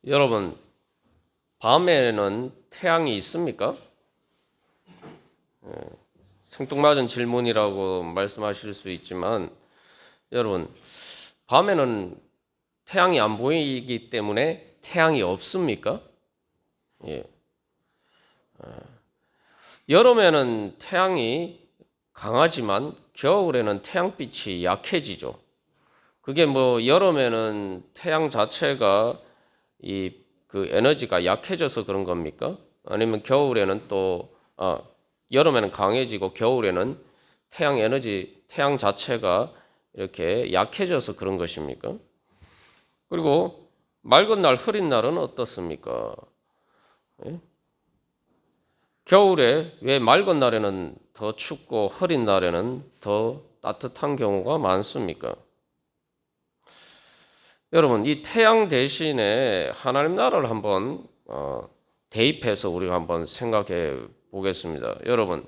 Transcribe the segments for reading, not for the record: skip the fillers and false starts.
여러분, 밤에는 태양이 있습니까? 생뚱맞은 질문이라고 말씀하실 수 있지만, 여러분, 밤에는 태양이 안 보이기 때문에 태양이 없습니까? 예. 여름에는 태양이 강하지만 겨울에는 태양빛이 약해지죠. 그게 여름에는 태양 자체가 그 에너지가 약해져서 그런 겁니까? 아니면 겨울에는 여름에는 강해지고 겨울에는 태양 자체가 이렇게 약해져서 그런 것입니까? 그리고 맑은 날, 흐린 날은 어떻습니까? 예? 겨울에 왜 맑은 날에는 더 춥고 흐린 날에는 더 따뜻한 경우가 많습니까? 여러분, 이 태양 대신에 하나님 나라를 한번 대입해서 우리가 한번 생각해 보겠습니다. 여러분,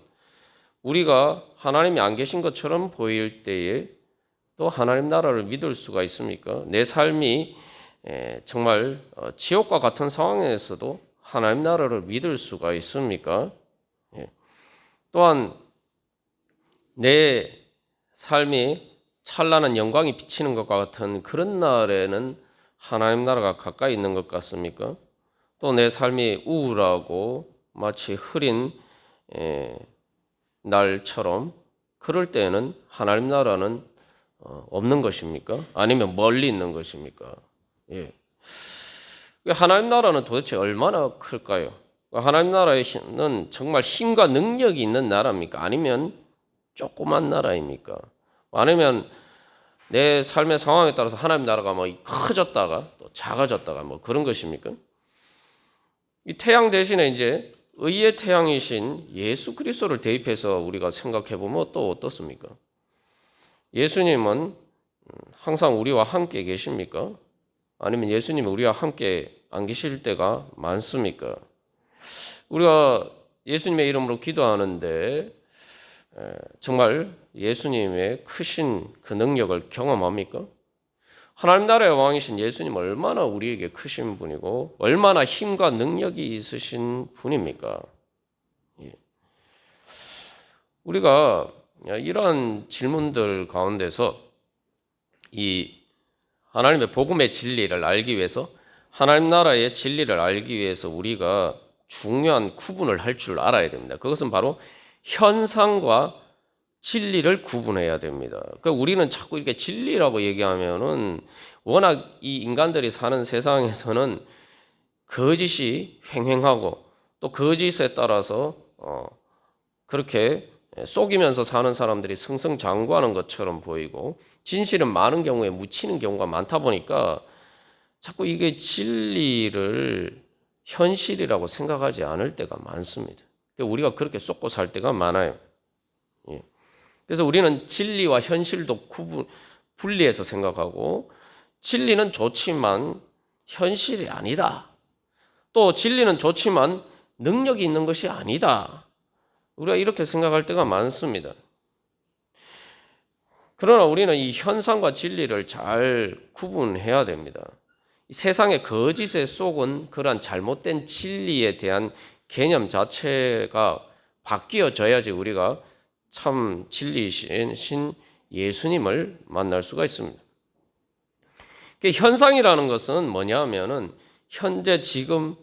우리가 하나님이 안 계신 것처럼 보일 때에 또 하나님 나라를 믿을 수가 있습니까? 내 삶이 정말 지옥과 같은 상황에서도 하나님 나라를 믿을 수가 있습니까? 또한 내 삶이 찬란한 영광이 비치는 것과 같은 그런 날에는 하나님 나라가 가까이 있는 것 같습니까? 또 내 삶이 우울하고 마치 흐린 날처럼 그럴 때에는 하나님 나라는 없는 것입니까? 아니면 멀리 있는 것입니까? 예. 하나님 나라는 도대체 얼마나 클까요? 하나님 나라는 정말 힘과 능력이 있는 나라입니까? 아니면 조그만 나라입니까? 아니면 내 삶의 상황에 따라서 하나님 나라가 커졌다가 또 작아졌다가 그런 것입니까? 이 태양 대신에 이제 의의 태양이신 예수 그리스도를 대입해서 우리가 생각해 보면 또 어떻습니까? 예수님은 항상 우리와 함께 계십니까? 아니면 예수님은 우리와 함께 안 계실 때가 많습니까? 우리가 예수님의 이름으로 기도하는데 정말 예수님의 크신 그 능력을 경험합니까? 하나님 나라의 왕이신 예수님 얼마나 우리에게 크신 분이고 얼마나 힘과 능력이 있으신 분입니까? 우리가 이러한 질문들 가운데서 이 하나님의 복음의 진리를 알기 위해서 하나님 나라의 진리를 알기 위해서 우리가 중요한 구분을 할 줄 알아야 됩니다. 그것은 바로 현상과 진리를 구분해야 됩니다. 그러니까 우리는 자꾸 이렇게 진리라고 얘기하면은 워낙 이 인간들이 사는 세상에서는 거짓이 횡행하고 또 거짓에 따라서 그렇게 속이면서 사는 사람들이 승승장구하는 것처럼 보이고 진실은 많은 경우에 묻히는 경우가 많다 보니까 자꾸 이게 진리를 현실이라고 생각하지 않을 때가 많습니다. 우리가 그렇게 쏟고 살 때가 많아요. 그래서 우리는 진리와 현실도 분리해서 생각하고 진리는 좋지만 현실이 아니다. 또 진리는 좋지만 능력이 있는 것이 아니다. 우리가 이렇게 생각할 때가 많습니다. 그러나 우리는 이 현상과 진리를 잘 구분해야 됩니다. 세상의 거짓에 속은 그러한 잘못된 진리에 대한 개념 자체가 바뀌어져야지 우리가 참 진리이신 예수님을 만날 수가 있습니다. 현상이라는 것은 뭐냐면은 현재 지금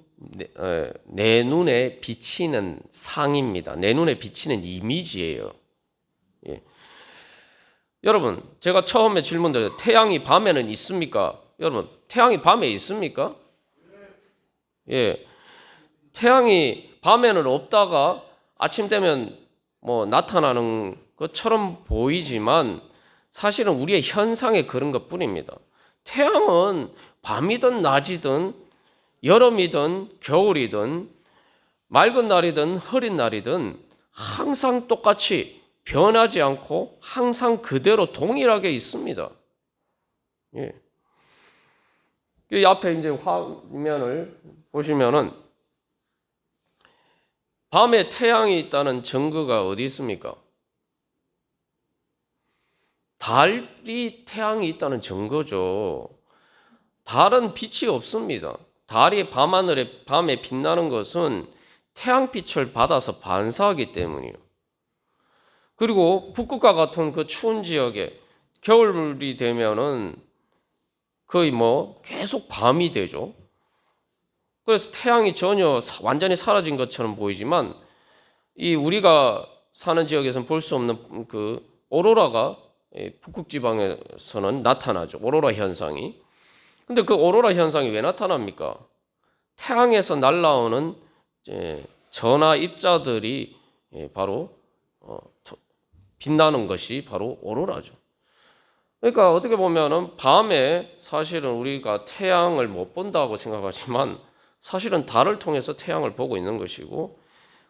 내 눈에 비치는 상입니다. 내 눈에 비치는 이미지예요. 예. 여러분, 제가 처음에 질문드렸어요. 태양이 밤에는 있습니까? 여러분, 태양이 밤에 있습니까? 예. 태양이 밤에는 없다가 아침 되면 나타나는 것처럼 보이지만 사실은 우리의 현상에 그런 것뿐입니다. 태양은 밤이든 낮이든 여름이든 겨울이든 맑은 날이든 흐린 날이든 항상 똑같이 변하지 않고 항상 그대로 동일하게 있습니다. 예. 이 앞에 이제 화면을 보시면은 밤에 태양이 있다는 증거가 어디 있습니까? 달이 태양이 있다는 증거죠. 달은 빛이 없습니다. 달이 밤하늘에 밤에 빛나는 것은 태양빛을 받아서 반사하기 때문이에요. 그리고 북극과 같은 그 추운 지역에 겨울이 되면은 거의 뭐 계속 밤이 되죠. 그래서 태양이 전혀 완전히 사라진 것처럼 보이지만 이 우리가 사는 지역에서는 볼 수 없는 그 오로라가 북극 지방에서는 나타나죠. 오로라 현상이. 근데 그 오로라 현상이 왜 나타납니까? 태양에서 날아오는 전하 입자들이 바로 빛나는 것이 바로 오로라죠. 그러니까 어떻게 보면은 밤에 사실은 우리가 태양을 못 본다고 생각하지만 사실은 달을 통해서 태양을 보고 있는 것이고,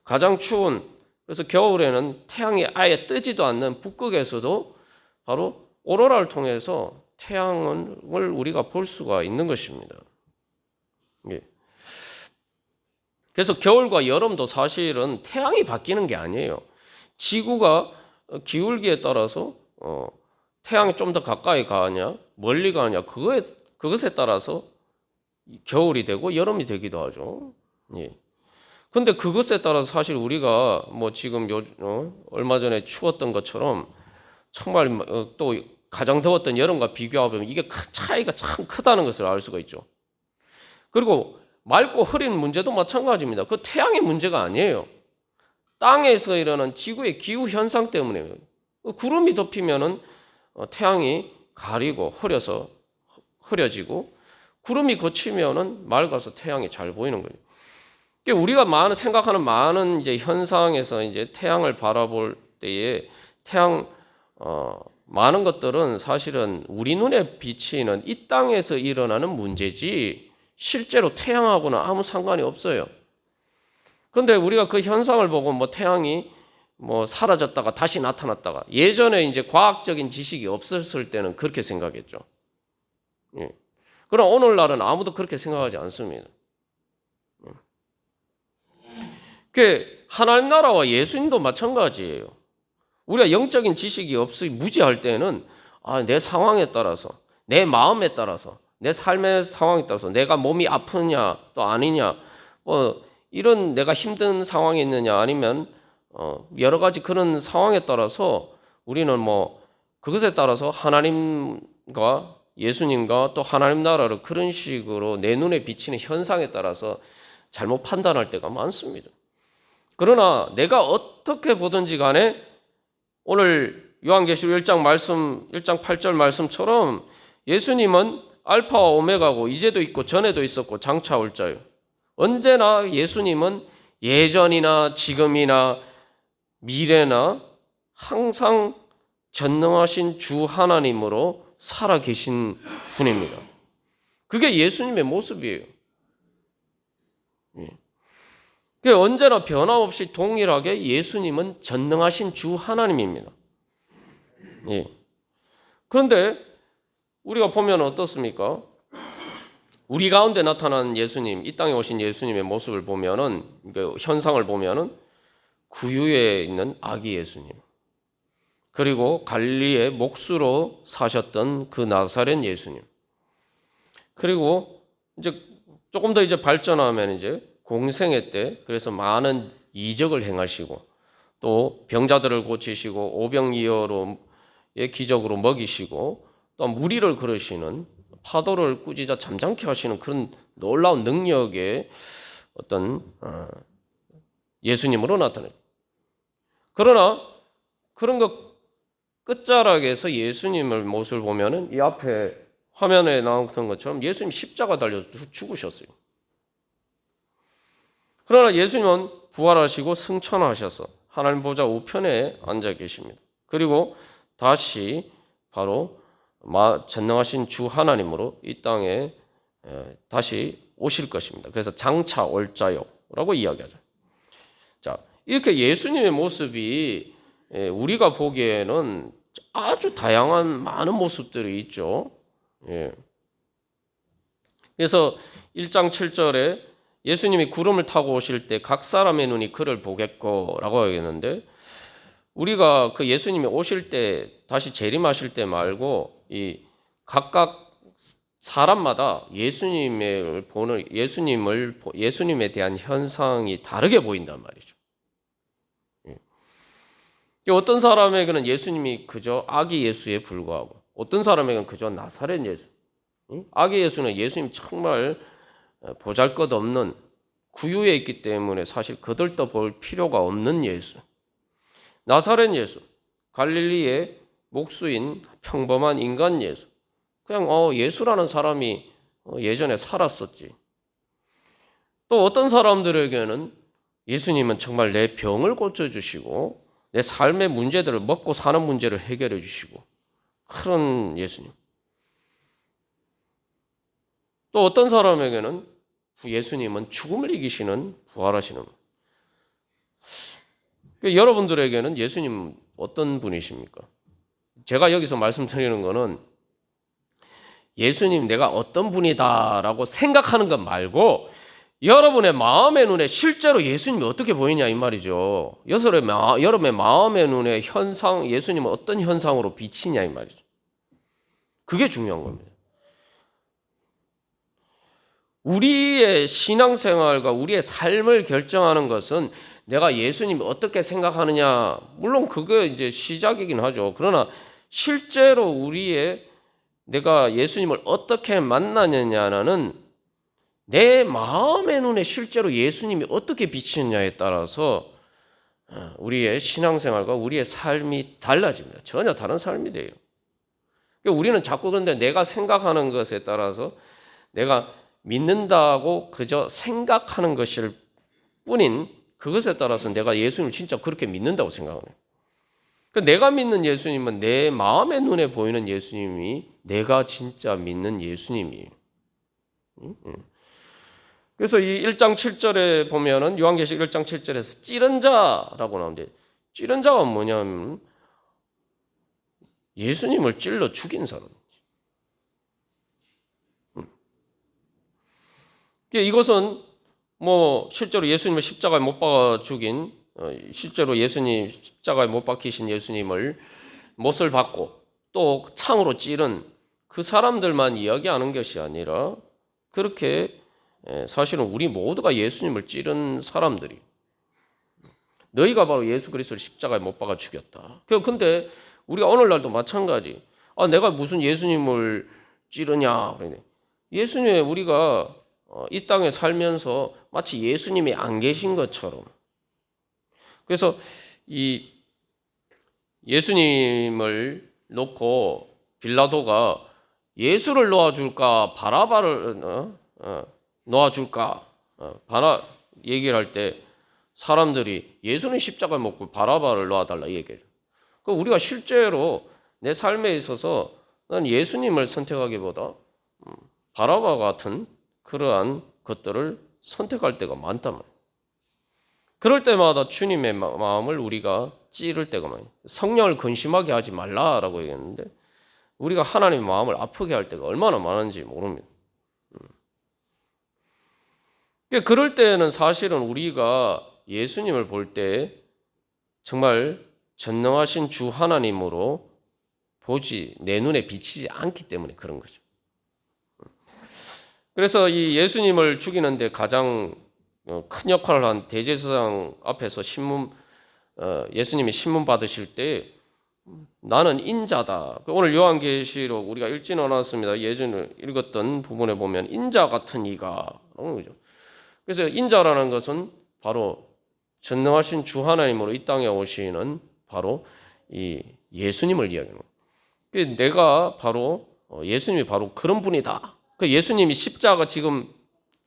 가장 추운, 그래서 겨울에는 태양이 아예 뜨지도 않는 북극에서도 바로 오로라를 통해서 태양을 우리가 볼 수가 있는 것입니다. 예. 그래서 겨울과 여름도 사실은 태양이 바뀌는 게 아니에요. 지구가 기울기에 따라서 태양이 좀 더 가까이 가느냐 멀리 가느냐 그것에 따라서 겨울이 되고 여름이 되기도 하죠. 예. 근데 그것에 따라서 사실 우리가 뭐 지금 얼마 전에 추웠던 것처럼 정말 또 가장 더웠던 여름과 비교하면 이게 차이가 참 크다는 것을 알 수가 있죠. 그리고 맑고 흐린 문제도 마찬가지입니다. 그 태양의 문제가 아니에요. 땅에서 일어난 지구의 기후 현상 때문에요. 구름이 덮이면은 태양이 가리고 흐려지고, 구름이 걷히면은 맑아서 태양이 잘 보이는 거예요. 우리가 생각하는 많은 이제 현상에서 이제 태양을 바라볼 때에 많은 것들은 사실은 우리 눈에 비치는 이 땅에서 일어나는 문제지 실제로 태양하고는 아무 상관이 없어요. 그런데 우리가 그 현상을 보고 뭐 태양이 뭐 사라졌다가 다시 나타났다가, 예전에 이제 과학적인 지식이 없었을 때는 그렇게 생각했죠. 예. 그러나 오늘날은 아무도 그렇게 생각하지 않습니다. 그 하나님 나라와 예수님도 마찬가지예요. 우리가 영적인 지식이 무지할 때는 내 상황에 따라서, 내 마음에 따라서, 내 삶의 상황에 따라서, 내가 몸이 아프냐 또 아니냐, 이런 내가 힘든 상황에 있느냐, 아니면 여러 가지 그런 상황에 따라서 우리는 그것에 따라서 하나님과 예수님과 또 하나님 나라를 그런 식으로 내 눈에 비치는 현상에 따라서 잘못 판단할 때가 많습니다. 그러나 내가 어떻게 보든지 간에 오늘 요한계시록 1장 8절 말씀처럼 예수님은 알파와 오메가고 이제도 있고 전에도 있었고 장차 올 자요. 언제나 예수님은 예전이나 지금이나 미래나 항상 전능하신 주 하나님으로 살아계신 분입니다. 그게 예수님의 모습이에요. 언제나 변함없이 동일하게 예수님은 전능하신 주 하나님입니다. 그런데 우리가 보면 어떻습니까? 우리 가운데 나타난 예수님, 이 땅에 오신 예수님의 모습을 보면은, 그 현상을 보면은 구유에 있는 아기 예수님, 그리고 갈릴리의 목수로 사셨던 그 나사렛 예수님, 그리고 이제 조금 더 이제 발전하면 이제 공생애 때 그래서 많은 이적을 행하시고 또 병자들을 고치시고 오병이어의 기적으로 먹이시고 또 무리를 걸으시는, 파도를 꾸짖어 잠잠케 하시는 그런 놀라운 능력의 어떤 예수님으로 나타나요. 그러나 그런 것 끝자락에서 예수님의 모습을 보면은 이 앞에 화면에 나왔던 것처럼 예수님 십자가 달려서 죽으셨어요. 그러나 예수님은 부활하시고 승천하셔서 하나님 보좌 우편에 앉아 계십니다. 그리고 다시 바로 전능하신 주 하나님으로 이 땅에 다시 오실 것입니다. 그래서 장차 올 자요라고 이야기하죠. 자, 이렇게 예수님의 모습이 우리가 보기에는 아주 다양한 많은 모습들이 있죠. 그래서 1장 7절에 예수님이 구름을 타고 오실 때 각 사람의 눈이 그를 보겠고라고 하겠는데, 우리가 그 예수님이 오실 때 다시 재림하실 때 말고 이 각각 사람마다 예수님에 대한 현상이 다르게 보인단 말이죠. 어떤 사람에게는 예수님이 그저 아기 예수에 불과하고, 어떤 사람에게는 그저 나사렛 예수. 아기 예수는 예수님 정말 보잘것없는 구유에 있기 때문에 사실 거들떠 볼 필요가 없는 예수. 나사렛 예수, 갈릴리의 목수인 평범한 인간 예수. 그냥 예수라는 사람이 예전에 살았었지. 또 어떤 사람들에게는 예수님은 정말 내 병을 고쳐주시고 내 삶의 문제들을, 먹고 사는 문제를 해결해 주시고, 그런 예수님. 또 어떤 사람에게는 예수님은 죽음을 이기시는 부활하시는 분. 여러분들에게는 예수님 어떤 분이십니까? 제가 여기서 말씀드리는 거는 예수님 내가 어떤 분이다라고 생각하는 것 말고 여러분의 마음의 눈에 실제로 예수님이 어떻게 보이냐 이 말이죠. 여러분의 마음의 눈에 예수님은 어떤 현상으로 비치냐 이 말이죠. 그게 중요한 겁니다. 우리의 신앙생활과 우리의 삶을 결정하는 것은 내가 예수님이 어떻게 생각하느냐, 물론 그게 이제 시작이긴 하죠. 그러나 실제로 내가 예수님을 어떻게 만나느냐는 내 마음의 눈에 실제로 예수님이 어떻게 비치느냐에 따라서 우리의 신앙생활과 우리의 삶이 달라집니다. 전혀 다른 삶이 돼요. 우리는 자꾸 그런데 내가 생각하는 것에 따라서 내가 믿는다고 그저 생각하는 것일 뿐인 그것에 따라서 내가 예수님을 진짜 그렇게 믿는다고 생각해요. 내가 믿는 예수님은 내 마음의 눈에 보이는 예수님이 내가 진짜 믿는 예수님이에요. 그래서 이 1장 7절에 보면은 요한계시록 1장 7절에서 찌른 자라고 나오는데, 찌른 자가 뭐냐면 예수님을 찔러 죽인 사람. 이것은 실제로 예수님을 십자가에 못 박아 죽인, 실제로 예수님 십자가에 못 박히신 예수님을 못을 받고 또 창으로 찌른 그 사람들만 이야기하는 것이 아니라, 그렇게 사실은 우리 모두가 예수님을 찌른 사람들이, 너희가 바로 예수 그리스도를 십자가에 못 박아 죽였다. 근데 우리가 오늘날도 마찬가지. 내가 무슨 예수님을 찌르냐. 예수님의 우리가 이 땅에 살면서 마치 예수님이 안 계신 것처럼. 그래서 이 예수님을 놓고 빌라도가 예수를 놓아줄까 바라바를 놓아줄까 얘기를 할 때 사람들이 예수는 십자가에 못 박고 바라바를 놓아달라 이 얘기를. 우리가 실제로 내 삶에 있어서 난 예수님을 선택하기보다 바라바 같은 그러한 것들을 선택할 때가 많단 말이에요. 그럴 때마다 주님의 마음을 우리가 찌를 때가 많아요. 성령을 근심하게 하지 말라라고 얘기했는데 우리가 하나님의 마음을 아프게 할 때가 얼마나 많은지 모릅니다. 그럴 때는 사실은 우리가 예수님을 볼 때 정말 전능하신 주 하나님으로 내 눈에 비치지 않기 때문에 그런 거죠. 그래서 이 예수님을 죽이는데 가장 큰 역할을 한 대제사장 앞에서 예수님이 신문 받으실 때 나는 인자다. 오늘 요한계시록 우리가 읽지는 않았습니다. 예전에 읽었던 부분에 보면 인자 같은 이가 그죠. 그래서 인자라는 것은 바로 전능하신 주 하나님으로 이 땅에 오시는 바로 이 예수님을 이야기하는 거예요. 내가 바로 예수님이 바로 그런 분이다. 그 예수님이 십자가 지금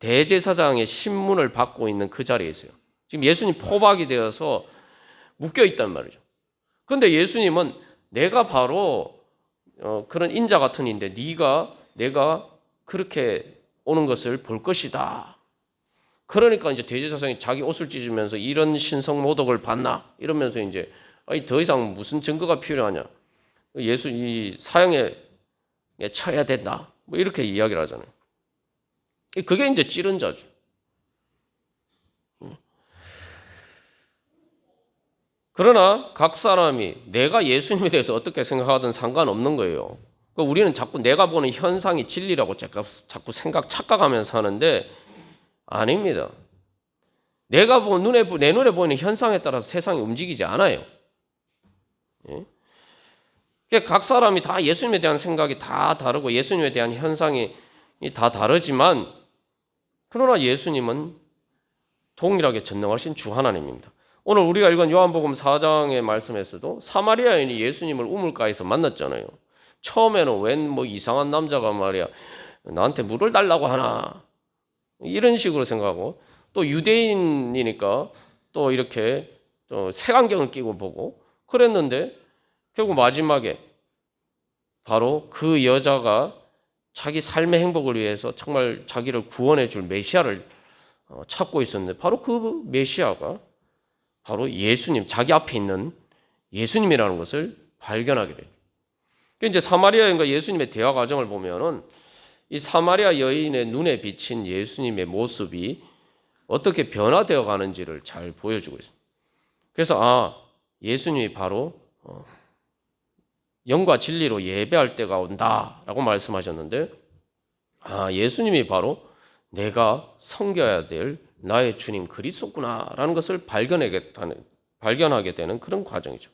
대제사장의 신문을 받고 있는 그 자리에 있어요. 지금 예수님 포박이 되어서 묶여 있단 말이죠. 그런데 예수님은 내가 바로 그런 인자 같은 인데 내가 그렇게 오는 것을 볼 것이다. 그러니까 이제 대제사장이 자기 옷을 찢으면서 이런 신성 모독을 받나 이러면서 이제 더 이상 무슨 증거가 필요하냐? 예수 이 사형에 쳐야 된다. 이렇게 이야기를 하잖아요. 그게 이제 찌른 자죠. 그러나 각 사람이 내가 예수님에 대해서 어떻게 생각하든 상관없는 거예요. 그러니까 우리는 자꾸 내가 보는 현상이 진리라고 자꾸 착각하면서 하는데 아닙니다. 내 눈에 보이는 현상에 따라서 세상이 움직이지 않아요. 예? 그러니까 각 사람이 다 예수님에 대한 생각이 다 다르고 예수님에 대한 현상이 다 다르지만 그러나 예수님은 동일하게 전능하신 주 하나님입니다. 오늘 우리가 읽은 요한복음 4장의 말씀에서도 사마리아인이 예수님을 우물가에서 만났잖아요. 처음에는 웬 뭐 이상한 남자가 말이야 나한테 물을 달라고 하나 이런 식으로 생각하고 또 유대인이니까 또 이렇게 또 색안경을 끼고 보고 그랬는데 결국 마지막에 바로 그 여자가 자기 삶의 행복을 위해서 정말 자기를 구원해 줄 메시아를 찾고 있었는데 바로 그 메시아가 바로 예수님, 자기 앞에 있는 예수님이라는 것을 발견하게 돼요. 이제 사마리아 여인과 예수님의 대화 과정을 보면은 이 사마리아 여인의 눈에 비친 예수님의 모습이 어떻게 변화되어 가는지를 잘 보여주고 있습니다. 그래서 예수님이 바로 영과 진리로 예배할 때가 온다라고 말씀하셨는데 예수님이 바로 내가 섬겨야 될 나의 주님 그리스도구나라는 것을 발견하게 되는 그런 과정이죠.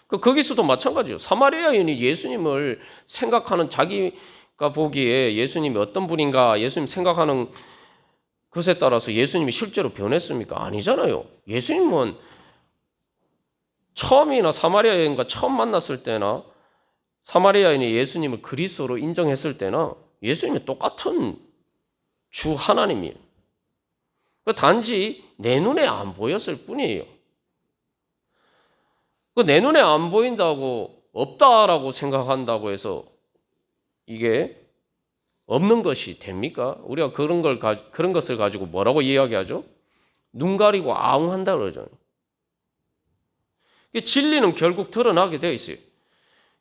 거기서도 마찬가지죠. 사마리아인이 예수님을 생각하는 자기가 보기에 예수님이 어떤 분인가 예수님 생각하는 것에 따라서 예수님이 실제로 변했습니까? 아니잖아요. 예수님은 처음이나 사마리아 여인과 처음 만났을 때나 사마리아인이 예수님을 그리스도로 인정했을 때나 예수님이 똑같은 주 하나님이에요. 단지 내 눈에 안 보였을 뿐이에요. 내 눈에 안 보인다고 없다라고 생각한다고 해서 이게 없는 것이 됩니까? 우리가 그런 것을 가지고 뭐라고 이야기하죠? 눈 가리고 아웅한다 그러잖아요. 진리는 결국 드러나게 되어 있어요.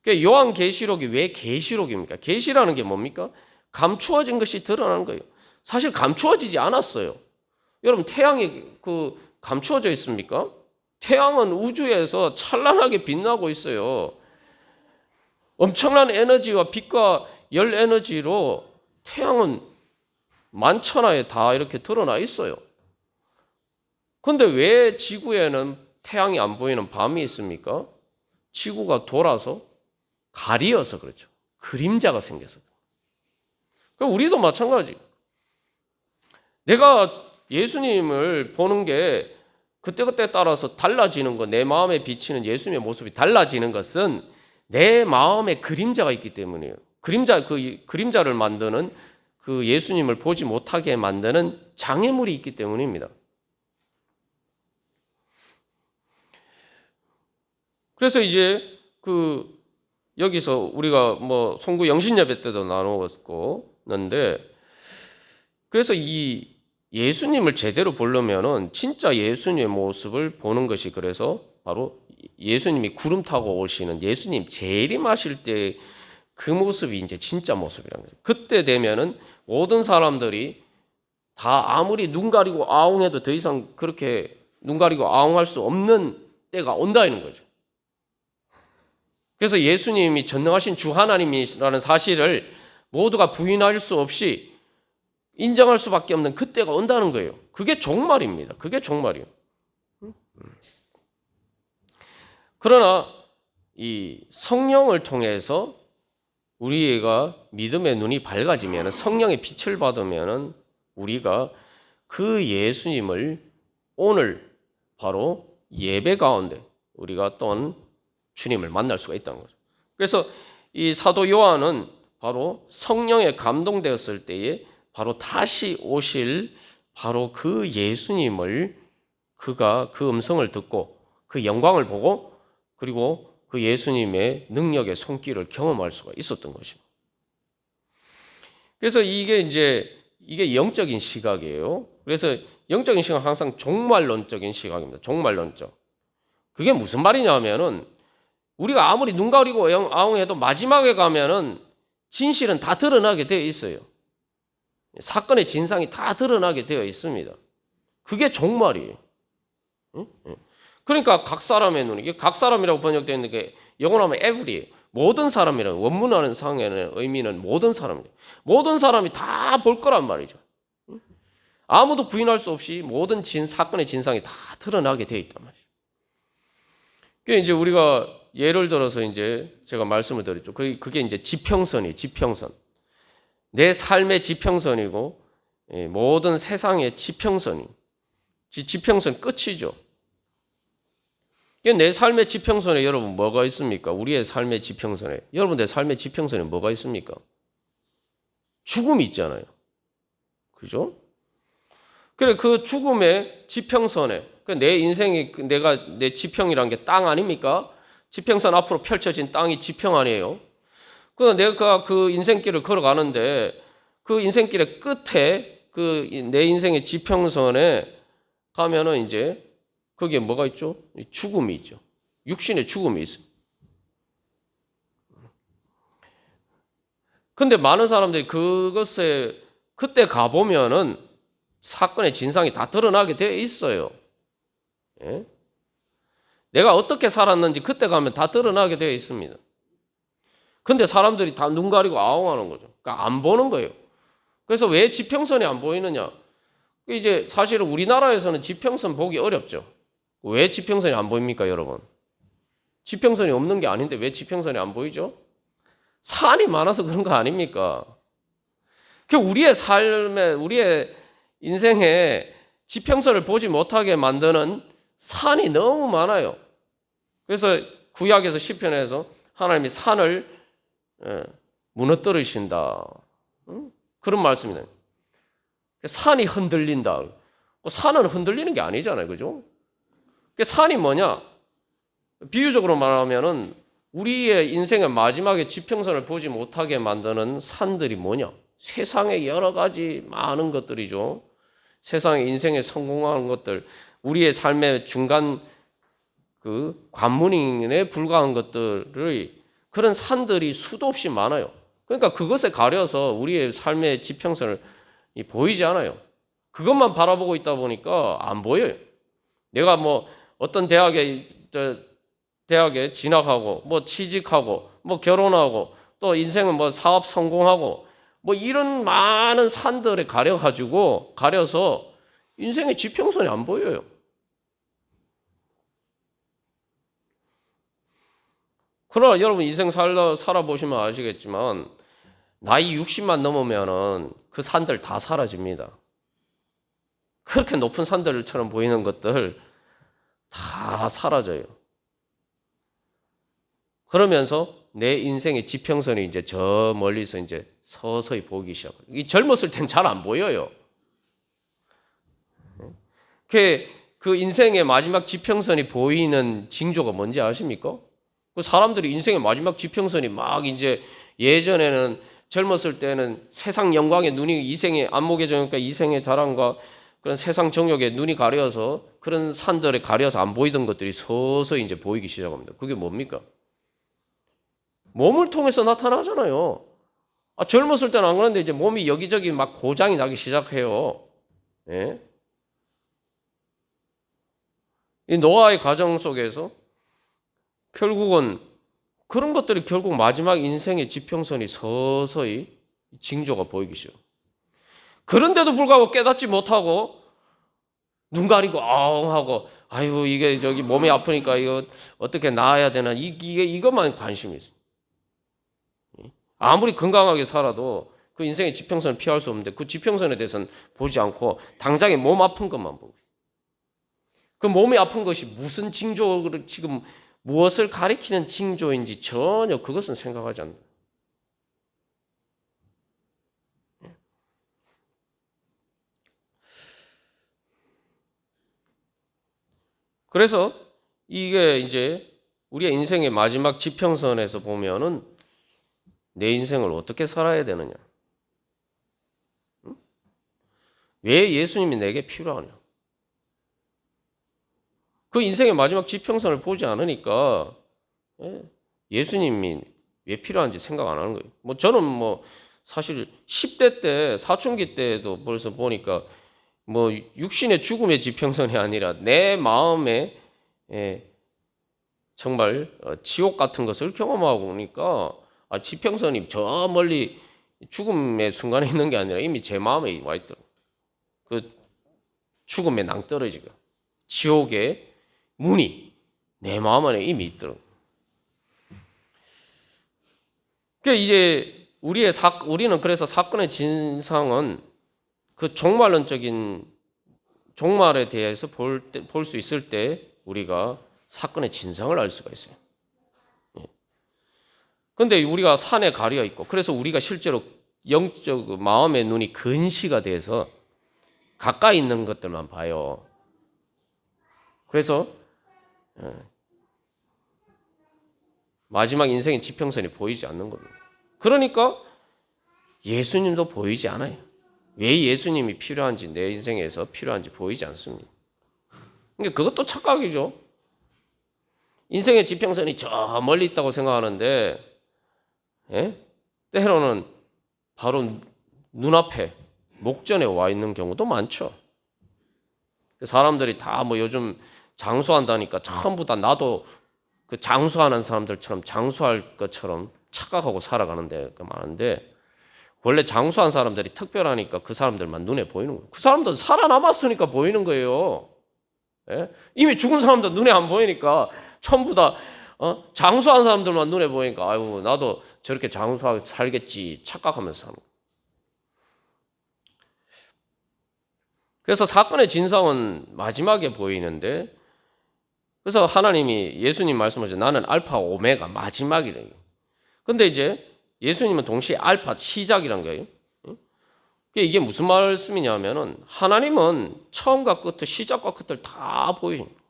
요한계시록이 왜 계시록입니까? 계시라는 게 뭡니까? 감추어진 것이 드러나는 거예요. 사실 감추어지지 않았어요. 여러분 태양이 감추어져 있습니까? 태양은 우주에서 찬란하게 빛나고 있어요. 엄청난 에너지와 빛과 열 에너지로 태양은 만천하에 다 이렇게 드러나 있어요. 그런데 왜 지구에는 태양이 안 보이는 밤이 있습니까? 지구가 돌아서 가리어서 그렇죠. 그림자가 생겨서. 우리도 마찬가지. 내가 예수님을 보는 게 그때그때 따라서 달라지는 것, 내 마음에 비치는 예수님의 모습이 달라지는 것은 내 마음에 그림자가 있기 때문이에요. 그림자를 만드는 그 예수님을 보지 못하게 만드는 장애물이 있기 때문입니다. 그래서 이제 여기서 우리가 뭐 송구 영신예배 때도 나누었는데 그래서 이 예수님을 제대로 보려면은 진짜 예수님의 모습을 보는 것이 그래서 바로 예수님이 구름 타고 오시는 예수님 재림하실 때 그 모습이 이제 진짜 모습이라는 거예요. 그때 되면은 모든 사람들이 다 아무리 눈 가리고 아웅해도 더 이상 그렇게 눈 가리고 아웅할 수 없는 때가 온다는 거죠. 그래서 예수님이 전능하신 주 하나님이라는 사실을 모두가 부인할 수 없이 인정할 수밖에 없는 그때가 온다는 거예요. 그게 종말입니다. 그게 종말이에요. 그러나 이 성령을 통해서 우리가 믿음의 눈이 밝아지면 성령의 빛을 받으면 우리가 그 예수님을 오늘 바로 예배 가운데 우리가 또한 주님을 만날 수가 있다는 거죠. 그래서 이 사도 요한은 바로 성령에 감동되었을 때에 바로 다시 오실 바로 그 예수님을 그가 그 음성을 듣고 그 영광을 보고 그리고 그 예수님의 능력의 손길을 경험할 수가 있었던 것입니다. 그래서 이게 영적인 시각이에요. 그래서 영적인 시각은 항상 종말론적인 시각입니다. 종말론적. 그게 무슨 말이냐면은 우리가 아무리 눈 가리고 아웅해도 마지막에 가면은 진실은 다 드러나게 되어 있어요. 사건의 진상이 다 드러나게 되어 있습니다. 그게 종말이에요. 그러니까 각 사람의 눈, 이게 각 사람이라고 번역되어 있는 게 영어로 하면 every예요. 모든 사람이라는 원문하는 상에는 의미는 모든 사람이에요. 모든 사람이 다 볼 거란 말이죠. 아무도 부인할 수 없이 모든 사건의 진상이 다 드러나게 되어 있단 말이에요. 그게 이제 우리가 예를 들어서 이제 제가 말씀을 드렸죠. 그게 이제 지평선이에요. 지평선. 내 삶의 지평선이고 모든 세상의 지평선이. 지평선 끝이죠. 내 삶의 지평선에 여러분 뭐가 있습니까? 우리의 삶의 지평선에. 여러분들 삶의 지평선에 뭐가 있습니까? 죽음이 있잖아요. 그죠? 그래, 그 죽음의 지평선에, 내 인생이, 내 지평이란 게 땅 아닙니까? 지평선 앞으로 펼쳐진 땅이 지평 아니에요? 내가 그 인생길을 걸어가는데, 그 인생길의 끝에, 내 인생의 지평선에 가면은 이제, 거기에 뭐가 있죠? 죽음이 있죠. 육신의 죽음이 있어요. 근데 많은 사람들이 그것에, 그때 가보면은 사건의 진상이 다 드러나게 되어 있어요. 예? 내가 어떻게 살았는지 그때 가면 다 드러나게 되어 있습니다. 근데 사람들이 다 눈 가리고 아웅하는 거죠. 그러니까 안 보는 거예요. 그래서 왜 지평선이 안 보이느냐? 이제 사실은 우리나라에서는 지평선 보기 어렵죠. 왜 지평선이 안 보입니까, 여러분? 지평선이 없는 게 아닌데 왜 지평선이 안 보이죠? 산이 많아서 그런 거 아닙니까? 우리의 삶에, 우리의 인생에 지평선을 보지 못하게 만드는 산이 너무 많아요. 그래서 구약에서 시편에서 하나님이 산을 무너뜨리신다. 그런 말씀이네요. 산이 흔들린다. 산은 흔들리는 게 아니잖아요. 그죠? 산이 뭐냐? 비유적으로 말하면은 우리의 인생의 마지막에 지평선을 보지 못하게 만드는 산들이 뭐냐? 세상에 여러 가지 많은 것들이죠. 세상의 인생에 성공하는 것들, 우리의 삶의 중간 관문에 불과한 것들의 그런 산들이 수도 없이 많아요. 그러니까 그것에 가려서 우리의 삶의 지평선을 보이지 않아요. 그것만 바라보고 있다 보니까 안 보여요. 내가 뭐 어떤 대학에 진학하고 뭐 취직하고 뭐 결혼하고 또 인생은 뭐 사업 성공하고 뭐 이런 많은 산들에 가려서 인생의 지평선이 안 보여요. 그러나 여러분 인생 살아보시면 아시겠지만 나이 60만 넘으면은 그 산들 다 사라집니다. 그렇게 높은 산들처럼 보이는 것들 다 사라져요. 그러면서 내 인생의 지평선이 이제 저 멀리서 이제 서서히 보기 시작해요. 이 젊었을 땐 잘 안 보여요. 그 인생의 마지막 지평선이 보이는 징조가 뭔지 아십니까? 그 사람들이 인생의 마지막 지평선이 막 이제 예전에는 젊었을 때는 세상 영광에 눈이 이생의 안목의 정욕과 이생의 자랑과 그런 세상 정욕에 눈이 가려서 그런 산들에 가려서 안 보이던 것들이 서서히 이제 보이기 시작합니다. 그게 뭡니까? 몸을 통해서 나타나잖아요. 젊었을 때는 안 그런데 이제 몸이 여기저기 막 고장이 나기 시작해요. 예? 이 노아의 과정 속에서 결국은 그런 것들이 결국 마지막 인생의 지평선이 서서히 징조가 보이기 시작. 그런데도 불구하고 깨닫지 못하고 눈 가리고 아웅하고 아이고 이게 저기 몸이 아프니까 이거 어떻게 나아야 되나 이것만 관심이 있어요. 아무리 건강하게 살아도 그 인생의 지평선을 피할 수 없는데 그 지평선에 대해서는 보지 않고 당장에 몸 아픈 것만 보고 있어요. 그 몸이 아픈 것이 무슨 징조를 지금 무엇을 가리키는 징조인지 전혀 그것은 생각하지 않는다. 그래서 이게 이제 우리의 인생의 마지막 지평선에서 보면은 내 인생을 어떻게 살아야 되느냐? 왜 예수님이 내게 필요하냐? 그 인생의 마지막 지평선을 보지 않으니까 예수님이 왜 필요한지 생각 안 하는 거예요. 뭐 저는 뭐 사실 10대 때 사춘기 때도 벌써 보니까 뭐 육신의 죽음의 지평선이 아니라 내 마음의 정말 지옥 같은 것을 경험하고 오니까 지평선이 저 멀리 죽음의 순간에 있는 게 아니라 이미 제 마음에 와 있더라고요. 그 죽음의 낭떠러지가 지옥의 문이 내 마음 안에 이미 있더라고요. 그러니까 이제 우리는 그래서 사건의 진상은 그 종말론적인 종말에 대해서 볼 수 있을 때 우리가 사건의 진상을 알 수가 있어요. 그런데 우리가 산에 가려 있고 그래서 우리가 실제로 영적 마음의 눈이 근시가 돼서 가까이 있는 것들만 봐요. 그래서 마지막 인생의 지평선이 보이지 않는 겁니다. 그러니까 예수님도 보이지 않아요. 왜 예수님이 필요한지 내 인생에서 필요한지 보이지 않습니다. 그러니까 그것도 착각이죠. 인생의 지평선이 저 멀리 있다고 생각하는데 때로는 바로 눈앞에 목전에 와 있는 경우도 많죠. 사람들이 다 뭐 요즘 장수한다니까 전부 다 나도 그 장수하는 사람들처럼 장수할 것처럼 착각하고 살아가는 데가 많은데 원래 장수한 사람들이 특별하니까 그 사람들만 눈에 보이는 거예요. 그 사람들은 살아남았으니까 보이는 거예요. 이미 죽은 사람들 눈에 안 보이니까 전부 다 장수한 사람들만 눈에 보이니까 아유 나도 저렇게 장수하게 살겠지 착각하면서 사는 거예요. 그래서 사건의 진상은 마지막에 보이는데 그래서 하나님이 예수님 말씀하셨죠. 나는 알파 오메가 마지막이래요. 근데 이제 예수님은 동시에 알파 시작이란 거예요. 이게 무슨 말씀이냐면은 하나님은 처음과 끝을 시작과 끝을 다 보이십니다.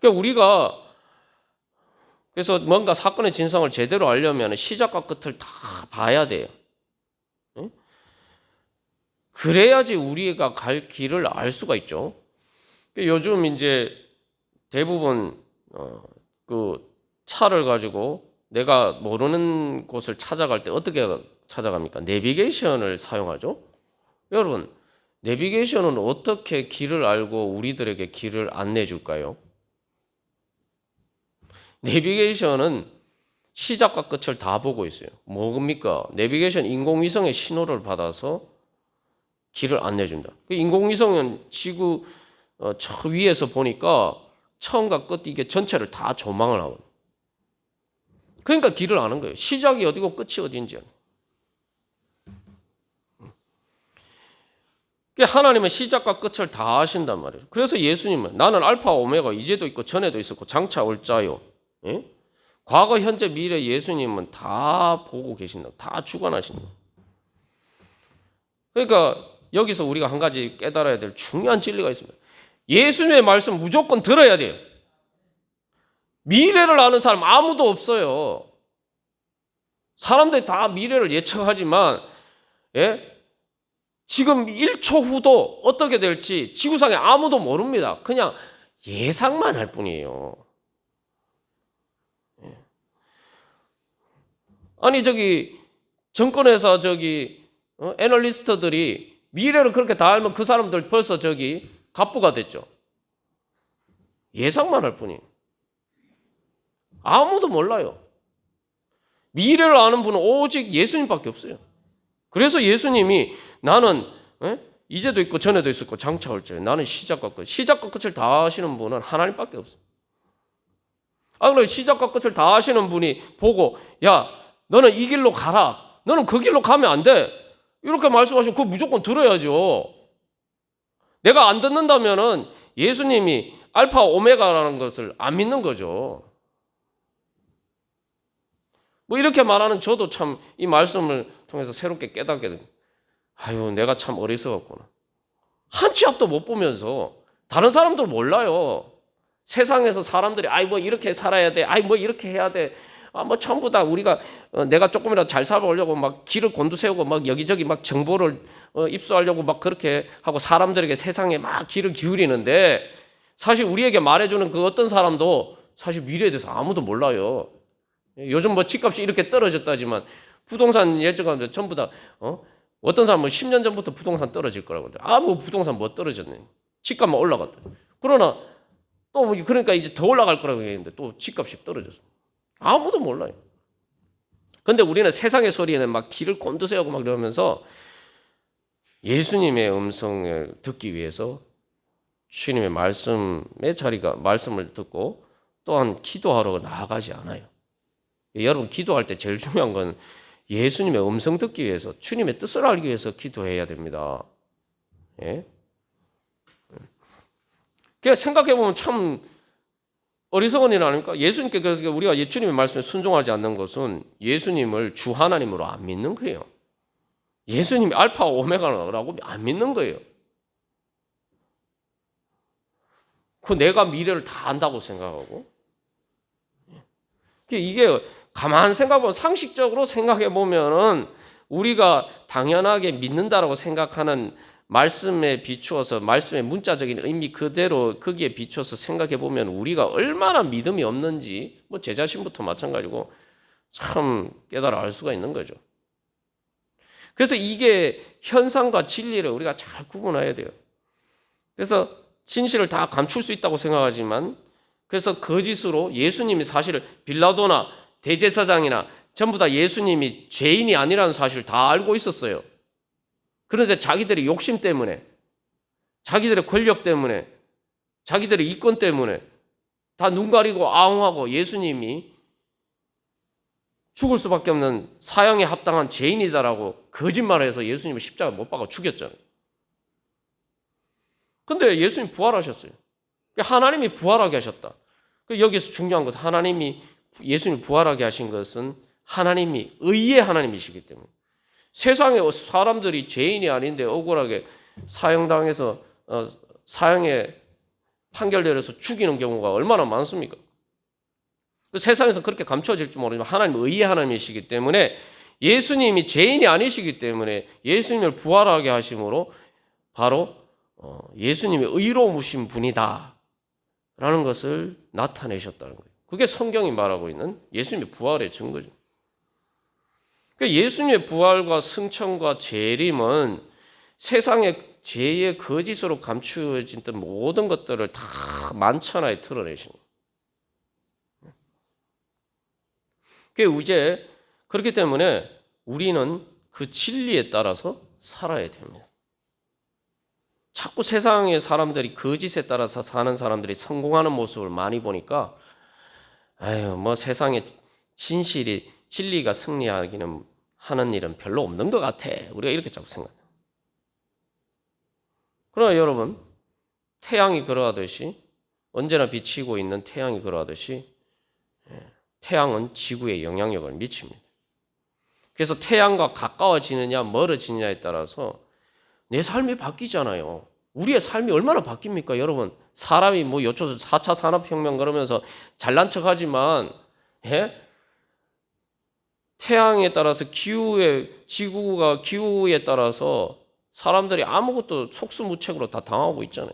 그러니까 우리가 그래서 뭔가 사건의 진상을 제대로 알려면 시작과 끝을 다 봐야 돼요. 그래야지 우리가 갈 길을 알 수가 있죠. 요즘 이제 대부분 그 차를 가지고 내가 모르는 곳을 찾아갈 때 어떻게 찾아갑니까? 내비게이션을 사용하죠. 여러분, 내비게이션은 어떻게 길을 알고 우리들에게 길을 안내해 줄까요? 내비게이션은 시작과 끝을 다 보고 있어요. 뭡니까? 내비게이션 인공위성의 신호를 받아서 길을 안내해 준다. 인공위성은 지구 저 위에서 보니까 처음과 끝 이게 전체를 다 조망을 하거든요. 그러니까 길을 아는 거예요. 시작이 어디고 끝이 어디인지. 하나님은 시작과 끝을 다 아신단 말이에요. 그래서 예수님은 나는 알파 오메가 이제도 있고 전에도 있었고 장차 올 자요. 과거 현재 미래 예수님은 다 보고 계신다. 다 주관하신다. 그러니까 여기서 우리가 한 가지 깨달아야 될 중요한 진리가 있습니다. 예수님의 말씀 무조건 들어야 돼요. 미래를 아는 사람 아무도 없어요. 사람들이 다 미래를 예측하지만 지금 1초 후도 어떻게 될지 지구상에 아무도 모릅니다. 그냥 예상만 할 뿐이에요. 아니 정권회사 애널리스트들이 미래를 그렇게 다 알면 그 사람들 벌써 갑부가 됐죠. 예상만 할 뿐이에요. 아무도 몰라요. 미래를 아는 분은 오직 예수님밖에 없어요. 그래서 예수님이 나는 이제도 있고 전에도 있었고 장차 올 자요. 나는 시작과 끝을 다 아시는 분은 하나님밖에 없어요. 그럼 시작과 끝을 다 아시는 분이 보고 야 너는 이 길로 가라. 너는 그 길로 가면 안 돼. 이렇게 말씀하시면 그거 무조건 들어야죠. 내가 안 듣는다면은 예수님이 알파 오메가라는 것을 안 믿는 거죠. 뭐 이렇게 말하는 저도 참 이 말씀을 통해서 새롭게 깨닫게 됩니다. 아유, 내가 참 어리석었구나. 한 치 앞도 못 보면서 다른 사람들 몰라요. 세상에서 사람들이 뭐 이렇게 살아야 돼. 뭐 이렇게 해야 돼. 뭐 전부 다 우리가 내가 조금이라도 잘 살아보려고 막 길을 곤두세우고 막 여기저기 막 정보를 입수하려고 막 그렇게 하고 사람들에게 세상에 막 귀를 기울이는데 사실 우리에게 말해주는 그 어떤 사람도 사실 미래에 대해서 아무도 몰라요. 요즘 뭐 집값이 이렇게 떨어졌다지만 부동산 예측하는데 전부 다 어떤 사람은 10년 전부터 부동산 떨어질 거라고 하는데 뭐 부동산 뭐 떨어졌네. 집값만 올라갔다. 그러나 그러니까 이제 더 올라갈 거라고 얘기했는데 또 집값이 떨어졌어. 아무도 몰라요. 근데 우리는 세상의 소리에는 막 귀를 곤두세우고 막 그러면서 예수님의 음성을 듣기 위해서 주님의 말씀의 자리가 말씀을 듣고 또한 기도하러 나아가지 않아요. 여러분 기도할 때 제일 중요한 건 예수님의 음성 듣기 위해서 주님의 뜻을 알기 위해서 기도해야 됩니다. 예? 그냥 생각해 보면 참 어리석은 일 아닙니까? 예수님께 그래서 우리가 주님의 말씀에 순종하지 않는 것은 예수님을 주 하나님으로 안 믿는 거예요. 예수님이 알파와 오메가라고 안 믿는 거예요. 그 내가 미래를 다 안다고 생각하고 이게 가만 생각해보면 상식적으로 생각해 보면은 우리가 당연하게 믿는다라고 생각하는 말씀에 비추어서 말씀의 문자적인 의미 그대로 거기에 비추어서 생각해 보면 우리가 얼마나 믿음이 없는지 뭐 제 자신부터 마찬가지고 참 깨달아 알 수가 있는 거죠. 그래서 이게 현상과 진리를 우리가 잘 구분해야 돼요. 그래서 진실을 다 감출 수 있다고 생각하지만 그래서 거짓으로 예수님이 사실을 빌라도나 대제사장이나 전부 다 예수님이 죄인이 아니라는 사실을 다 알고 있었어요. 그런데 자기들의 욕심 때문에 자기들의 권력 때문에 자기들의 이권 때문에 다 눈 가리고 아웅하고 예수님이 죽을 수밖에 없는 사형에 합당한 죄인이다라고 거짓말해서 예수님을 십자가 못 박아 죽였잖아요. 근데 예수님 부활하셨어요. 하나님이 부활하게 하셨다. 여기서 중요한 것은 하나님이 예수님을 부활하게 하신 것은 하나님이 의의 하나님이시기 때문에 세상에 사람들이 죄인이 아닌데 억울하게 사형당해서 사형에 판결 내려서 죽이는 경우가 얼마나 많습니까? 세상에서 그렇게 감춰질지 모르지만 하나님은 의의 하나님이시기 때문에 예수님이 죄인이 아니시기 때문에 예수님을 부활하게 하심으로 바로 예수님이 의로우신 분이다 라는 것을 나타내셨다는 거예요. 그게 성경이 말하고 있는 예수님의 부활의 증거죠. 그러니까 예수님의 부활과 승천과 재림은 세상의 죄의 거짓으로 감추어진 모든 것들을 다 만천하에 드러내신 거예요. 이제 그렇기 때문에 우리는 그 진리에 따라서 살아야 됩니다. 자꾸 세상의 사람들이 거짓에 따라서 사는 사람들이 성공하는 모습을 많이 보니까 뭐 세상에 진리가 승리하기는 하는 일은 별로 없는 것 같아. 우리가 이렇게 자꾸 생각해요. 그러나 여러분, 태양이 그러하듯이 언제나 비치고 있는 태양이 그러하듯이 태양은 지구에 영향력을 미칩니다. 그래서 태양과 가까워지느냐 멀어지느냐에 따라서 내 삶이 바뀌잖아요. 우리의 삶이 얼마나 바뀝니까, 여러분? 사람이 뭐 요즘 4차 산업혁명 그러면서 잘난 척하지만 태양에 따라서 지구가 기후에 따라서 사람들이 아무것도 속수무책으로 다 당하고 있잖아요.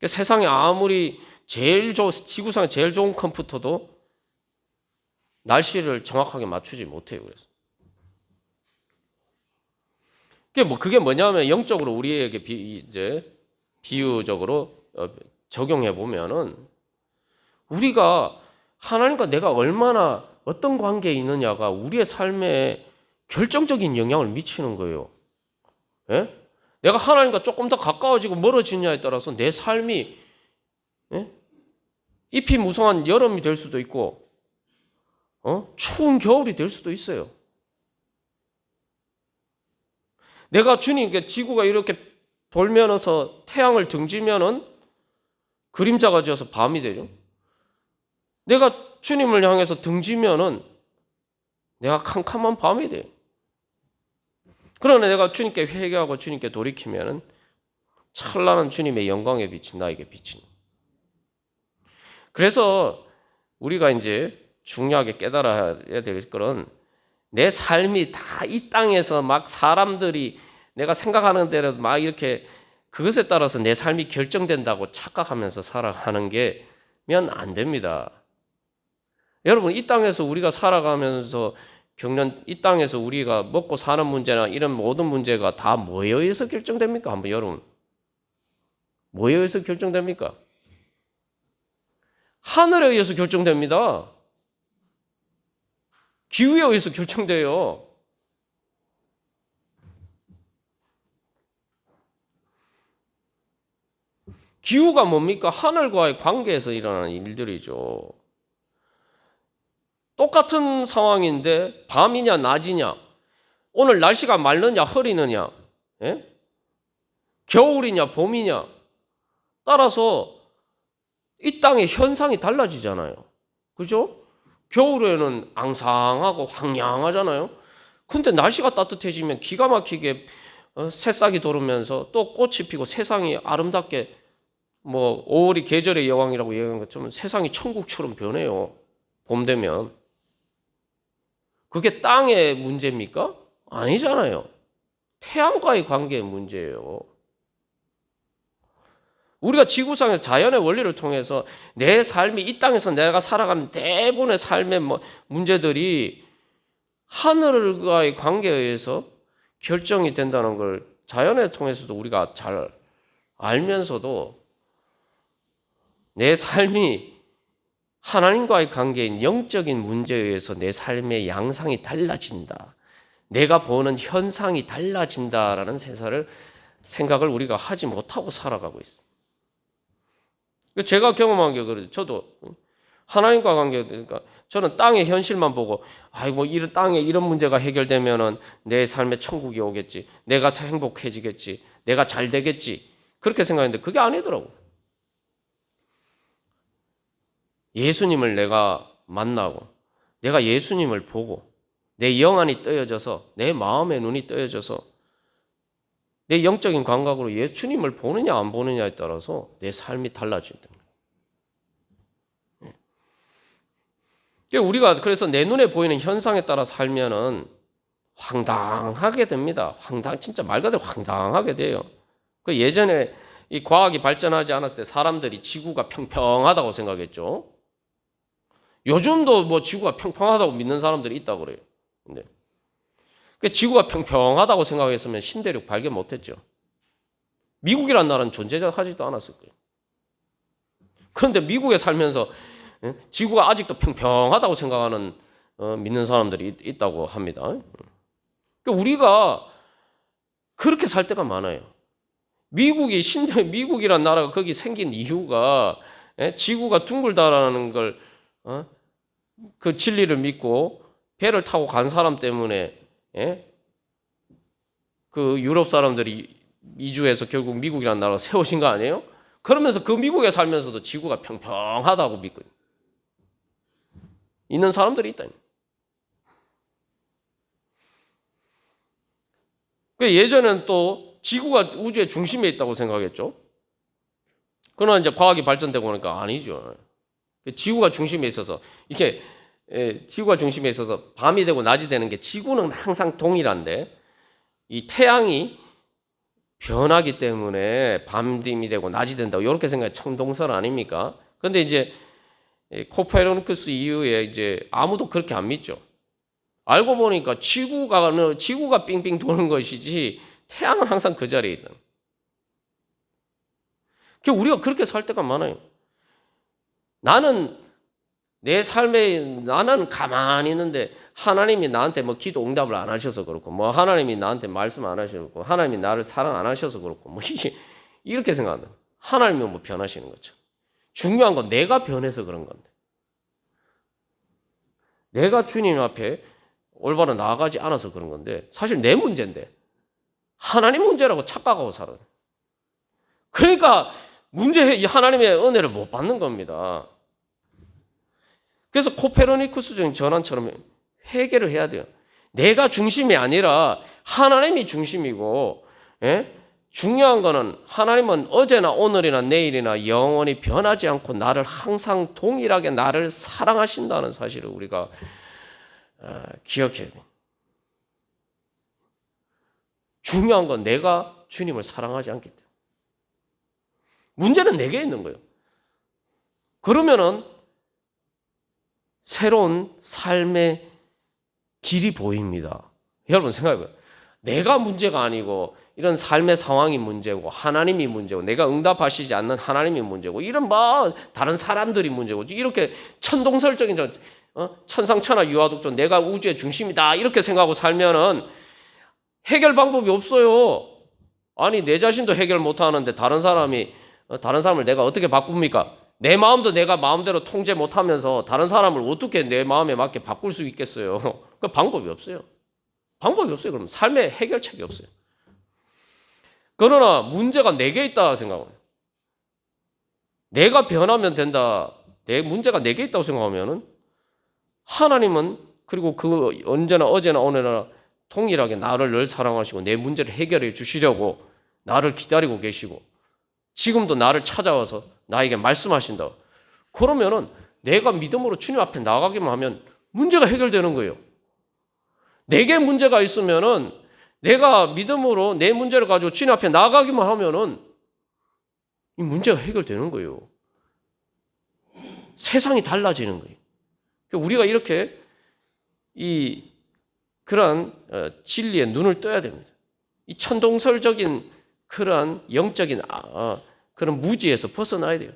세상에 아무리 지구상에 제일 좋은 컴퓨터도 날씨를 정확하게 맞추지 못해요. 그래서 그게 뭐냐면 영적으로 우리에게 이제 비유적으로 적용해 보면은 우리가 하나님과 내가 얼마나 어떤 관계에 있느냐가 우리의 삶에 결정적인 영향을 미치는 거예요. 예? 내가 하나님과 조금 더 가까워지고 멀어지느냐에 따라서 내 삶이 잎이 무성한 여름이 될 수도 있고 추운 겨울이 될 수도 있어요. 내가 주님께 지구가 이렇게 돌면서 태양을 등지면은 그림자가 지어서 밤이 되죠. 내가 주님을 향해서 등지면은 내가 캄캄한 밤이 돼요. 그러나 내가 주님께 회개하고 주님께 돌이키면은 찬란한 주님의 영광의 빛이 나에게 비치는. 그래서 우리가 이제 중요하게 깨달아야 될 것은 내 삶이 다 이 땅에서 막 사람들이 내가 생각하는 대로 막 이렇게 그것에 따라서 내 삶이 결정된다고 착각하면서 살아가는 게면 안 됩니다. 여러분, 이 땅에서 우리가 살아가면서 겪는 이 땅에서 우리가 먹고 사는 문제나 이런 모든 문제가 다 뭐에 의해서 결정됩니까? 한번 여러분 뭐에 의해서 결정됩니까? 하늘에 의해서 결정됩니다. 기후에 의해서 결정돼요. 기후가 뭡니까? 하늘과의 관계에서 일어나는 일들이죠. 똑같은 상황인데 밤이냐 낮이냐, 오늘 날씨가 맑느냐 흐리느냐, 예? 겨울이냐 봄이냐 따라서 이 땅의 현상이 달라지잖아요. 그죠? 겨울에는 앙상하고 황량하잖아요. 근데 날씨가 따뜻해지면 기가 막히게 새싹이 도르면서 또 꽃이 피고 세상이 아름답게, 뭐 5월이 계절의 여왕이라고 얘기하는 것처럼 세상이 천국처럼 변해요. 봄 되면. 그게 땅의 문제입니까? 아니잖아요. 태양과의 관계의 문제예요. 우리가 지구상에서 자연의 원리를 통해서 내 삶이, 이 땅에서 내가 살아가는 대부분의 삶의 문제들이 하늘과의 관계에 의해서 결정이 된다는 걸 자연을 통해서도 우리가 잘 알면서도 내 삶이 하나님과의 관계인 영적인 문제에 의해서 내 삶의 양상이 달라진다, 내가 보는 현상이 달라진다라는 생각을 우리가 하지 못하고 살아가고 있어요. 제가 경험한 게 그래요. 저도 하나님과 관계, 그러니까 저는 땅의 현실만 보고, 아이고 이런 땅에 이런 문제가 해결되면은 내 삶에 천국이 오겠지, 내가 행복해지겠지, 내가 잘 되겠지, 그렇게 생각했는데 그게 아니더라고. 예수님을 내가 만나고 내가 예수님을 보고 내 영안이 뜨여져서, 내 마음의 눈이 뜨여져서 내 영적인 감각으로 예수님을 보느냐 안 보느냐에 따라서 내 삶이 달라진다. 우리가 그래서 내 눈에 보이는 현상에 따라 살면은 황당하게 됩니다. 진짜 말 그대로 황당하게 돼요. 그 예전에 이 과학이 발전하지 않았을 때 사람들이 지구가 평평하다고 생각했죠. 요즘도 뭐 지구가 평평하다고 믿는 사람들이 있다고 그래요. 근데 지구가 평평하다고 생각했으면 신대륙 발견 못했죠. 미국이란 나라는 존재하지도 않았을 거예요. 그런데 미국에 살면서 지구가 아직도 평평하다고 생각하는 믿는 사람들이 있다고 합니다. 우리가 그렇게 살 때가 많아요. 미국이란 나라가 거기 생긴 이유가 지구가 둥글다라는 걸, 그 진리를 믿고 배를 타고 간 사람 때문에 그 유럽 사람들이 이주해서 결국 미국이라는 나라가 세워진 거 아니에요? 그러면서 그 미국에 살면서도 지구가 평평하다고 믿고 있는 사람들이 있다. 예전에는 또 지구가 우주의 중심에 있다고 생각했죠. 그러나 이제 과학이 발전되고 나니까 아니죠. 지구가 중심에 있어서, 이게 지구가 중심에 있어서 밤이 되고 낮이 되는 게, 지구는 항상 동일한데 이 태양이 변하기 때문에 밤이 되고 낮이 된다고 이렇게 생각해. 천동설 아닙니까? 근데 이제 코페르니쿠스 이후에 이제 아무도 그렇게 안 믿죠. 알고 보니까 지구가 빙빙 도는 것이지 태양은 항상 그 자리에 있다. 우리가 그렇게 살 때가 많아요. 나는 가만히 있는데 하나님이 나한테 뭐 기도 응답을 안 하셔서 그렇고, 뭐 하나님이 나한테 말씀 안 하시고, 하나님이 나를 사랑 안 하셔서 그렇고, 뭐 이렇게 생각한다. 하나님은 뭐 변하시는 거죠. 중요한 건 내가 변해서 그런 건데, 내가 주님 앞에 올바로 나아가지 않아서 그런 건데, 사실 내 문제인데 하나님 문제라고 착각하고 살아요. 그러니까 하나님의 은혜를 못 받는 겁니다. 그래서 코페르니쿠스적인 전환처럼 회개를 해야 돼요. 내가 중심이 아니라 하나님이 중심이고, 중요한 거는 하나님은 어제나 오늘이나 내일이나 영원히 변하지 않고 나를 항상 동일하게 나를 사랑하신다는 사실을 우리가 기억해야 돼요. 중요한 건 내가 주님을 사랑하지 않기 때문에. 문제는 내게 있는 거예요. 그러면은 새로운 삶의 길이 보입니다. 여러분 생각해봐요. 내가 문제가 아니고 이런 삶의 상황이 문제고 하나님이 문제고 내가 응답하시지 않는 하나님이 문제고 이런 다른 사람들이 문제고 이렇게 천동설적인 천상천하 유아독존 내가 우주의 중심이다 이렇게 생각하고 살면은 해결 방법이 없어요. 아니 내 자신도 해결 못하는데 다른 사람을 내가 어떻게 바꿉니까? 내 마음도 내가 마음대로 통제 못하면서 다른 사람을 어떻게 내 마음에 맞게 바꿀 수 있겠어요? 그 방법이 없어요. 방법이 없어요. 그럼 삶의 해결책이 없어요. 그러나 문제가 내게 있다 생각하면 내가 변하면 된다. 내 문제가 내게 있다고 생각하면은 하나님은 그리고 그 언제나 어제나 오늘나 동일하게 나를 늘 사랑하시고 내 문제를 해결해 주시려고 나를 기다리고 계시고 지금도 나를 찾아와서 나에게 말씀하신다. 그러면은 내가 믿음으로 주님 앞에 나가기만 하면 문제가 해결되는 거예요. 내게 문제가 있으면은 내가 믿음으로 내 문제를 가지고 주님 앞에 나가기만 하면은 이 문제가 해결되는 거예요. 세상이 달라지는 거예요. 우리가 이렇게 그러한 진리에 눈을 떠야 됩니다. 이 천동설적인 그러한 영적인 그런 무지에서 벗어나야 돼요.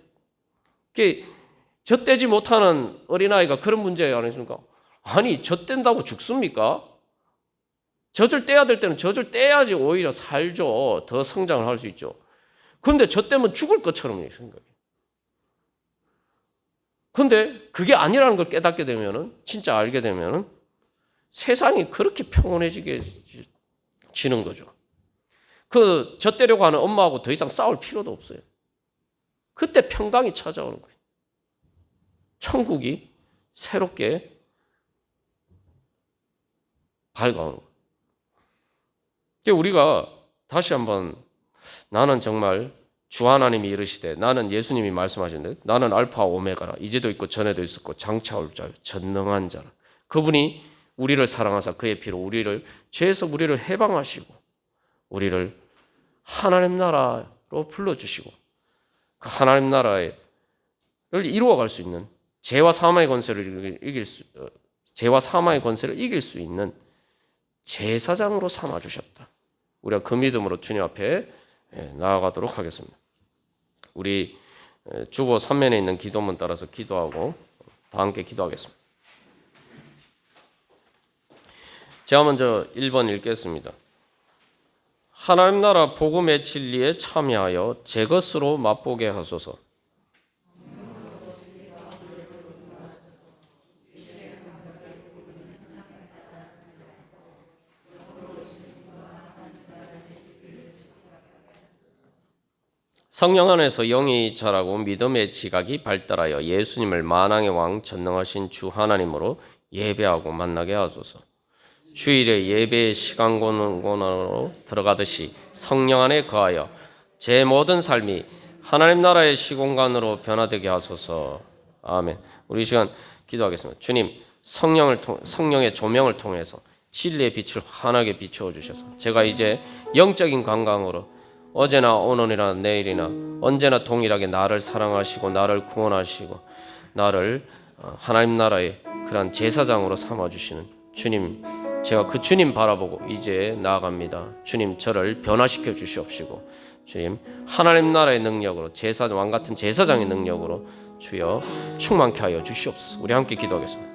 젖대지 못하는 어린아이가 그런 문제 아니십니까? 아니 젖댄다고 죽습니까? 젖을 떼야 될 때는 젖을 떼야지 오히려 살죠. 더 성장을 할 수 있죠. 그런데 젖대면 죽을 것처럼 생각해요. 그런데 그게 아니라는 걸 깨닫게 되면은 진짜 알게 되면은 세상이 그렇게 평온해지게 지는 거죠. 그 젖대려고 하는 엄마하고 더 이상 싸울 필요도 없어요. 그때 평강이 찾아오는 거예요. 천국이 새롭게 밝아오는 거예요. 우리가 다시 한번 나는 정말 주 하나님이 이르시되 나는 예수님이 말씀하셨는데 나는 알파 오메가라 이제도 있고 전에도 있었고 장차 올 자요 전능한 자라. 그분이 우리를 사랑하사 그의 피로 우리를 죄에서 우리를 해방하시고 우리를 하나님 나라로 불러주시고 그 하나님 나라를 이루어갈 수 있는 죄와 사망의 권세를 이길 수 있는 제사장으로 삼아 주셨다. 우리가 그 믿음으로 주님 앞에 나아가도록 하겠습니다. 우리 주보 3면에 있는 기도문 따라서 기도하고 다 함께 기도하겠습니다. 제가 먼저 1번 읽겠습니다. 하나님 나라 복음의 진리에 참여하여 제 것으로 맛보게 하소서. 성령 안에서 영이 자라고 믿음의 지각이 발달하여 예수님을 만왕의 왕 전능하신 주 하나님으로 예배하고 만나게 하소서. 주일에 예배의 시간권으로 들어가듯이 성령 안에 거하여 제 모든 삶이 하나님 나라의 시공간으로 변화되게 하소서. 아멘. 우리 시간 기도하겠습니다. 주님, 성령의 조명을 통해서 진리의 빛을 환하게 비추어 주셔서 제가 이제 영적인 관광으로 어제나 오늘이나 내일이나 언제나 동일하게 나를 사랑하시고 나를 구원하시고 나를 하나님 나라의 그런 제사장으로 삼아주시는 주님, 제가 그 주님 바라보고 이제 나아갑니다. 주님, 저를 변화시켜 주시옵시고 주님, 하나님 나라의 능력으로 왕 같은 제사장의 능력으로 주여 충만케 하여 주시옵소서. 우리 함께 기도하겠습니다.